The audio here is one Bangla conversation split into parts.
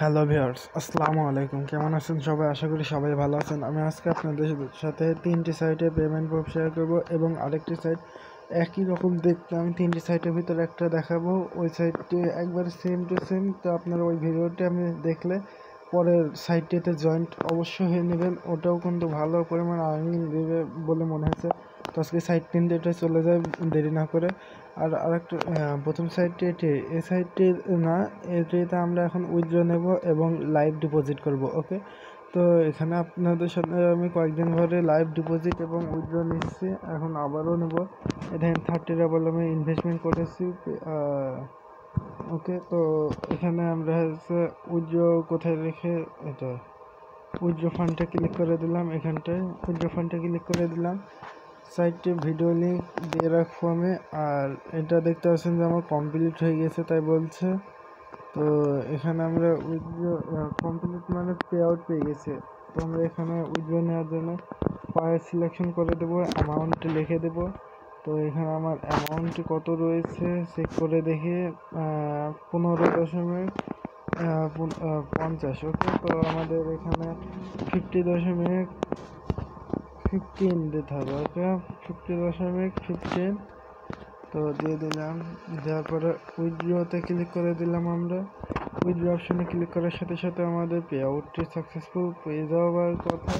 হ্যালো ভিউয়ার্স, আসসালামু আলাইকুম। কেমন আছেন সবাই? আশা করি সবাই ভালো আছেন। আমি আজকে আপনাদের সাথে তিনটি সাইটে পেমেন্ট প্রুফ শেয়ার করব এবং আরেকটি সাইট একই রকম দেখতে আমি তিনটি সাইটের ভিতরে একটা দেখাবো। ওই সাইটটি একবার সেম টু সেম। তো আপনারা ওই ভিডিওটি আমি দেখলে পরের সাইটটিতে জয়েন্ট অবশ্যই হয়ে নেবেন। ওটাও কিন্তু ভালো পরিমাণ আর্নিং দেবে বলে মনে হচ্ছে। তো আজকে সাইট তিনটেটা চলে যায় দেরি না করে। আর আরেকটা প্রথম সাইটটি এটি, এই সাইটটি না, এটিতে আমরা এখন উইথড্র নেব এবং লাইভ ডিপোজিট করব। ওকে, তো এখানে আপনাদের সাথে আমি কয়েকদিন ধরে লাইভ ডিপোজিট এবং উইথড্র নিচ্ছি, এখন আবারও নেব। এখানে 30 ডাবল আমি ইনভেস্টমেন্ট করেছি। ওকে, তো এখানে আমরা হচ্ছে উইথড্র কোথায় রেখে এটা উইথড্র ফান্ডে ক্লিক করে দিলাম। এখানটায় উইথড্র ফান্ডে ক্লিক করে দিলাম। সাইটটি ভিডিও লিঙ্ক দিয়ে রাখবো আমি। আর এটা দেখতে পাচ্ছেন যে আমার কমপ্লিট হয়ে গেছে তাই বলছে। তো এখানে আমরা উইথড্র কমপ্লিট মানে পে আউট পেয়ে গেছে। তো আমরা এখানে উইথড্র নেওয়ার জন্য পায়ে সিলেকশন করে দেবো, অ্যামাউন্টটি লিখে দেবো। তো এখানে আমার অ্যামাউন্টটি কত রয়েছে চেক করে দেখে 15.50। ওকে, তো আমাদের এখানে 50.15 দিতে হবে। ওকে, 50.15 তো দিয়ে দিলাম। দেওয়ার পরে উইথড্রতে ক্লিক করে দিলাম। আমরা উইথড্র অপশনে ক্লিক করার সাথে সাথে আমাদের পে আউটটি সাকসেসফুল পেয়ে যাওয়ার কথা।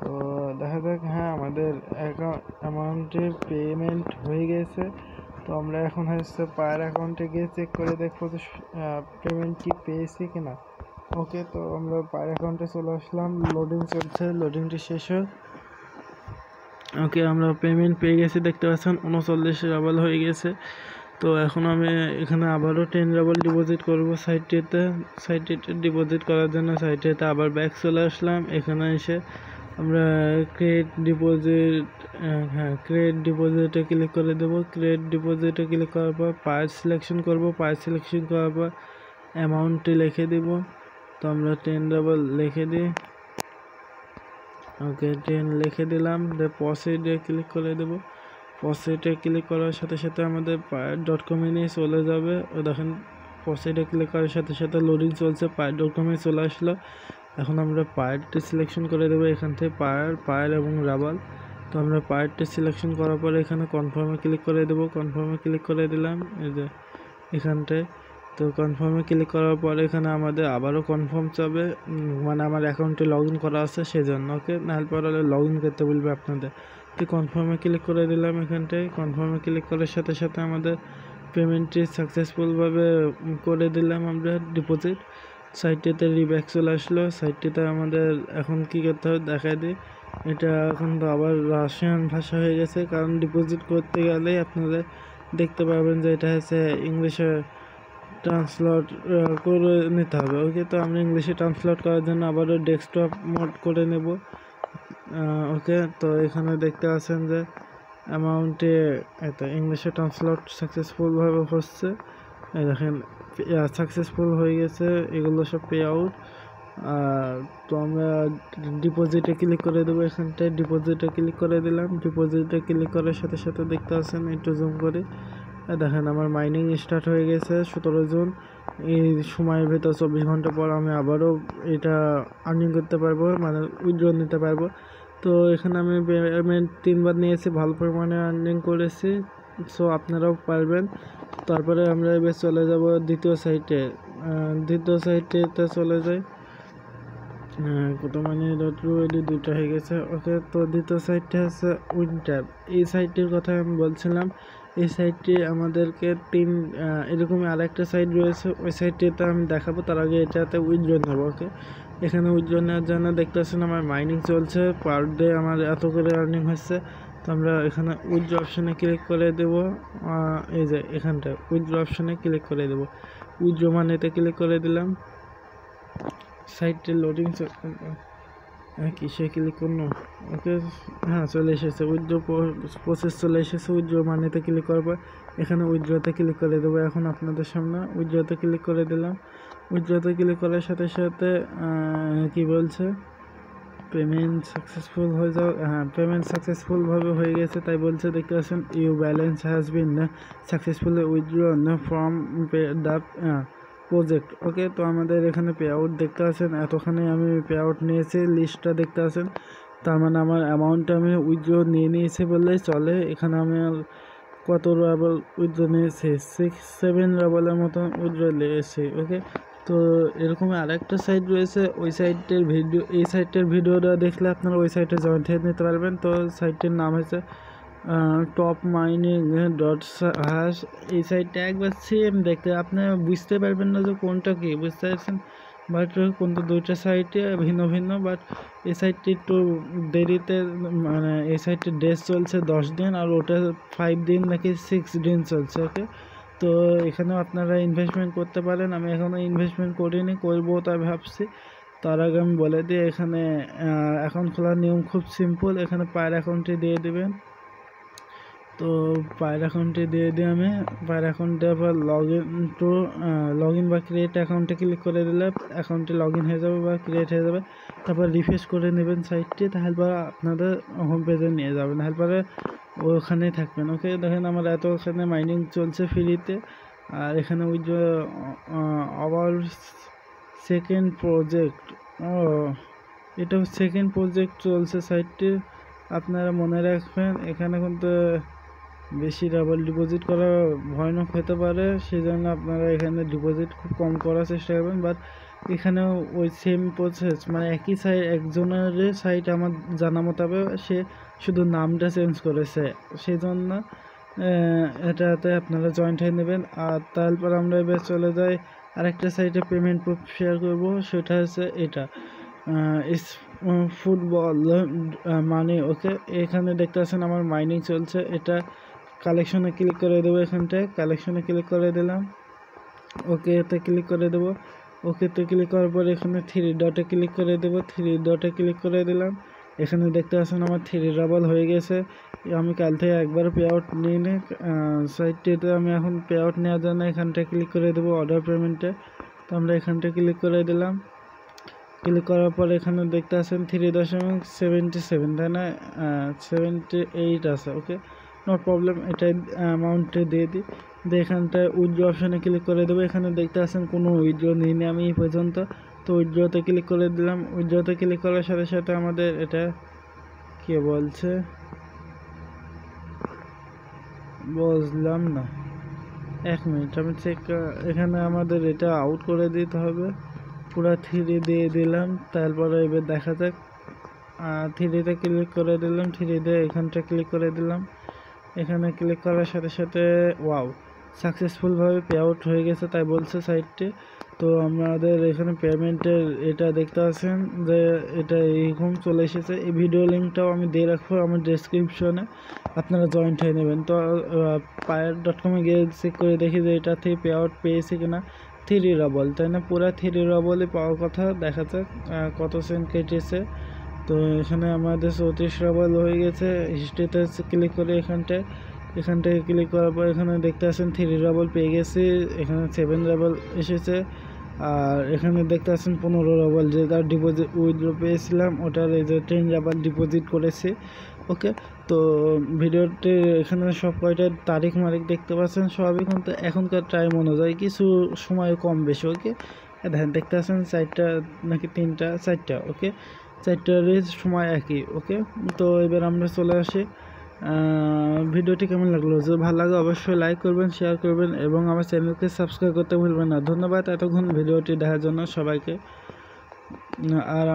তো দেখা যাক, হ্যাঁ আমাদের অ্যামাউন্টের পেমেন্ট হয়ে গেছে। তো আমরা এখন হচ্ছে পায়ের অ্যাকাউন্টে গিয়ে চেক করে দেখবো যে পেমেন্ট কি পেয়েছি কিনা। ওকে, তো আমরা পায়ের অ্যাকাউন্টে চলে আসলাম। লোডিং চলছে, লোডিংটি শেষ হয়। ওকে, আমরা পেমেন্ট পেয়ে গেছি, দেখতে পাচ্ছেন 39 রাবল হয়ে গেছে। তো এখন আমি এখানে আবারও 10 রাবল ডিপোজিট করব সাইটটিতে ডিপোজিট করার জন্য সাইটটিতে আবার ব্যাক চলে আসলাম। এখানে এসে আমরা ক্রিয়েট ডিপোজিটে ক্লিক করে দেবো। ক্রিয়েট ডিপোজিটে ক্লিক করার পর পায়ের সিলেকশন করব। পায়ের সিলেকশন করার পর অ্যামাউন্টটি লিখে দিব। তো আমরা 10 রাবল লিখে দিই। ওকে, 10 লিখে দিলাম। প্রসিডে ক্লিক করে দেবো। প্রসিডে ক্লিক করার সাথে সাথে আমাদের পায়ের.com নিয়ে চলে যাবে। ও দেখেন, প্রসিডে ক্লিক করার সাথে সাথে লোডিং চলছে, পায়ের.com চলে আসলো। এখন আমরা পায়েরটি সিলেকশন করে দেবো এখান থেকে, পায়ের এবং রাবাল। তো আমরা পায়েরটি সিলেকশন করার পরে এখানে কনফার্মে ক্লিক করে দেবো। কনফার্মে ক্লিক করে দিলাম এই যে এখানটায়। তো কনফার্মে ক্লিক করার পরে এখানে আমাদের আবারও কনফার্ম চাবে, মানে আমার অ্যাকাউন্টে লগ ইন করা আছে সেজন্য। ওকে, নাহলে পরে লগ ইন করতে বলবে আপনাদের। তো কনফার্মে ক্লিক করে দিলাম এখানটায়। কনফার্মে ক্লিক করার সাথে সাথে আমাদের পেমেন্টটি সাকসেসফুলভাবে করে দিলাম আমরা ডিপোজিট। সাইটটিতে রিব্যাক চলে আসলো। সাইটটিতে আমাদের এখন কী করতে হবে দেখাই দিই। এটা এখন তো আবার রাশিয়ান ভাষা হয়ে গেছে, কারণ ডিপোজিট করতে গেলেই আপনাদের দেখতে পাবেন যে এটা হচ্ছে ইংলিশে ট্রান্সলেট করে নিতে হবে। ওকে, তো আমরা ইংলিশে ট্রান্সলেট করার জন্য আবারও ডেস্কটপ মোড করে নেব। ওকে, তো এখানে দেখতে পাচ্ছেন যে অ্যামাউন্টে এটা ইংলিশে ট্রান্সলেট সাকসেসফুলভাবে হচ্ছে। এই দেখেন সাকসেসফুল হয়ে গেছে, এগুলো সব পে আউট। তো আমরা ডিপোজিটে ক্লিক করে দেবো। এখানটায় ডিপোজিটে ক্লিক করে দিলাম। ডিপোজিটে ক্লিক করার সাথে সাথে দেখতে পাচ্ছেন, একটু জুম করে দেখেন আমার মাইনিং স্টার্ট হয়ে গেছে 17 জুন। এই সময়ের ভেতর 24 ঘন্টা পর আমি আবারও এটা আর্নিং করতে পারবো, মানে উইথড্র নিতে পারবো। তো এখানে আমি পেমেন্ট 3 বার নিয়েছি, ভালো পরিমাণে আর্নিং করেছি। সো আপনারাও পারবেন। তারপরে আমরা এবার চলে যাব দ্বিতীয় সাইটেতে চলে যাই। কত মানে দুইটা হয়ে গেছে। ওকে, তো দ্বিতীয় সাইটটা হচ্ছে উইনট্যাপ। এই সাইটটির কথা আমি বলছিলাম। এই সাইটটি আমাদেরকে এরকমই আরেকটা সাইট রয়েছে, ওই সাইটটিতে আমি দেখাবো। তার আগে এটাতে উইথড্র নেবো। ওকে, এখানে উইথড্র নেওয়ার জন্য দেখতে পাচ্ছেন আমার মাইনিং চলছে, পার ডে আমার এত করে আর্নিং হচ্ছে। তো আমরা এখানে উইথড্র অপশানে ক্লিক করে দেবো। এই যে এখানটা উইথড্র অপশানে ক্লিক করে দেবো। উইথড্র মানেতে ক্লিক করে দিলাম। সাইটটি লোডিং কিসে ক্লিক করুন। ওকে, হ্যাঁ চলে এসেছে, উইথড্র প্রসেস চলে এসেছে। উইথড্র মানিতে ক্লিক করার পর এখানে উইথড্রতে ক্লিক করে দেবো। এখন আপনাদের সামনে উইথড্রতে ক্লিক করে দিলাম। উইথড্রতে ক্লিক করার সাথে সাথে কি বলছে, পেমেন্ট সাকসেসফুল হয়ে যাও। হ্যাঁ, পেমেন্ট সাকসেসফুলভাবে হয়ে গেছে তাই বলছে, দেখতে পাচ্ছেন you balance has been successfully withdrawn from the project. Okay, তো আমাদের এখানে পে আউট দেখতে পাচ্ছেন, এতখানি আমি পে আউট নিয়েছি, লিস্টটা দেখতে পাচ্ছেন। তার মানে আমার অ্যামাউন্টটা আমি উইথড্র নিয়ে নিয়েছি বললেই চলে। এখানে আমি কত রাবল উইথড্র নিয়েছি, 6-7 রাবলের মতন উইথড্র নিয়েছি। ওকে, তো এরকম আরেকটা সাইট রয়েছে, ওই সাইটের ভিডিও, এই সাইটের ভিডিওটা দেখলে আপনারা ওই সাইটে জয়েন্ট হয়ে নিতে পারবেন। তো সাইটটির নাম হচ্ছে টপ মাইনিং ডট হ্যাশ। এই সাইটটা একবার সেম দেখতে আপনি বুঝতে পারবেন না যে কোনটা কি, বুঝতে পারছেন, বাট কোনটা দুইটা সাইটে ভিন্ন ভিন্ন। বাট এই সাইটটি একটু দেরিতে, মানে এই সাইটের ডেজ চলছে 10 দিন, আর ওটা 5 দিন নাকি 6 দিন চলছে। ওকে, তো এখানেও আপনারা ইনভেস্টমেন্ট করতে পারেন। আমি এখনও ইনভেস্টমেন্ট করিনি, করবো তাই ভাবছি। তার আগে আমি বলে দিই, এখানে অ্যাকাউন্ট খোলার নিয়ম খুব সিম্পল। এখানে পায়ের অ্যাকাউন্টটি দিয়ে দেবেন। তো পায়ের অ্যাকাউন্টে দিয়ে আমি পায়ের অ্যাকাউন্টে আবার লগ ইন বা ক্রিয়েট অ্যাকাউন্টে ক্লিক করে দিলে অ্যাকাউন্টে লগ ইন হয়ে যাবে বা ক্রিয়েট হয়ে যাবে। তারপর রিফ্রেশ করে নেবেন সাইটটি, তাহলে আপনাদের হোম পেজে নিয়ে যাবেন, তারপরে ওখানেই থাকবেন। ওকে, দেখেন আমার ওখানে মাইনিং চলছে ফ্রিতে। আর এখানে ওই যে আবার সেকেন্ড প্রজেক্ট, এটা সেকেন্ড প্রজেক্ট চলছে সাইটটির। আপনারা মনে রাখবেন, এখানে কিন্তু বেশি ডাবল ডিপোজিট করা ভয়ানক হতে পারে, সেই জন্য আপনারা এখানে ডিপোজিট খুব কম করার চেষ্টা করবেন। বাট এখানেও ওই সেম প্রসেস, মানে একই সাইট, একজনের সাইট আমার জানা মোতাবেক সে শুধু নামটা চেঞ্জ করেছে, সেই জন্য এটাতে আপনারা জয়েন্ট হয়ে নেবেন। আর তারপর আমরা এবার চলে যাই আরেকটা সাইটে পেমেন্ট প্রুফ শেয়ার করবো, সেটা হচ্ছে এটা ফুটবল মানি। ওকে, এখানে দেখতে পাচ্ছেন আমার মাইনিং চলছে। এটা কালেকশনে ক্লিক করে দেবো, এখানটায় কালেকশনে ক্লিক করে দিলাম। ওকে এতে ক্লিক করে দেবো। ওকেতে ক্লিক করার পর এখানে 3 ডটে ক্লিক করে দেবো, 3 ডটে ক্লিক করে দিলাম। এখানে দেখতে পাচ্ছেন আমার 3 রাবল হয়ে গেছে। আমি কাল থেকে একবার পে আউট নিয়ে নিই সাইটটিতে। আমি এখন পে আউট নেওয়ার জন্য এখানটায় ক্লিক করে দেবো অর্ডার পেমেন্টে। তো আমরা এখানটায় ক্লিক করে দিলাম। ক্লিক করার পর এখানে দেখতে পাচ্ছেন 3.77, তাই না, 78 আছে। ওকে, নো প্রবলেম, এটাই অ্যামাউন্টে দিয়ে দিই। এখানটায় উইথড্র অপশানে ক্লিক করে দেবো। এখানে দেখতে পাচ্ছেন কোনো উইথড্র নিইনি আমি এই পর্যন্ত। তো উইথড্রতে ক্লিক করে দিলাম। উইথড্রতে ক্লিক করার সাথে সাথে আমাদের এটা কে বলছে বুঝলাম না, 1 মিনিট আমি চেক। এখানে আমাদের এটা আউট করে দিতে হবে, পুরো 3 দিয়ে দিলাম। তারপরে এবার দেখা যাক, 3তে ক্লিক করে দিলাম, 3 এখানটা ক্লিক করে দিলাম। এখানে ক্লিক করার সাথে সাথে ওয়াও, সাকসেসফুলভাবে পে আউট হয়ে গেছে তাই বলছে সাইটটি। তো আমাদের এখানে পেমেন্টের এটা দেখতে পাচ্ছেন যে এটা এইরকম চলে এসেছে। এই ভিডিও লিঙ্কটাও আমি দিয়ে রাখবো আমার ডেসক্রিপশনে, আপনারা জয়েন্ট হয়ে নেবেন। তো পায়ার.com গিয়ে চেক করে দেখি যে এটা থেকে পে আউট পেয়েছি কিনা। 3 রাবল, তাই না, পুরো 3 রাবলই পাওয়ার কথা। দেখা যাক কত সেন্ট কেটেছে। তো এখানে আমাদের 34 রাবল হয়ে গেছে। হিস্ট্রিতে ক্লিক করে এখানটায় ক্লিক করার পর এখানে দেখতে পাচ্ছেন 3 রাবল পেয়ে গেছি। এখানে 7 রাবল এসেছে। আর এখানে দেখতে পাচ্ছেন 15 রাবল, যে তার ডিপোজিট উইথড্র পেয়েছিলাম ওটার এই যে 10 রাবল ডিপোজিট করেছি। ওকে, তো ভিডিওতে এখানে সব কয়টা তারিখ মারিখ দেখতে পাচ্ছেন সবই কিন্তু এখনকার টাইম অনুযায়ী, কিছু সময় কম বেশি। ওকে, দেখতে পাচ্ছেন 4টা নাকি 3টা 4টা। ওকে, 4টার সময় একই। ওকে, তো এবার আমরা চলে আসি। ভিডিওটি কেমন লাগলো, যদি ভালো লাগে অবশ্যই লাইক করবেন, শেয়ার করবেন এবং আমার চ্যানেলকে সাবস্ক্রাইব করতে ভুলবেন না। ধন্যবাদ এতক্ষণ ভিডিওটি দেখার জন্য সবাইকে। আর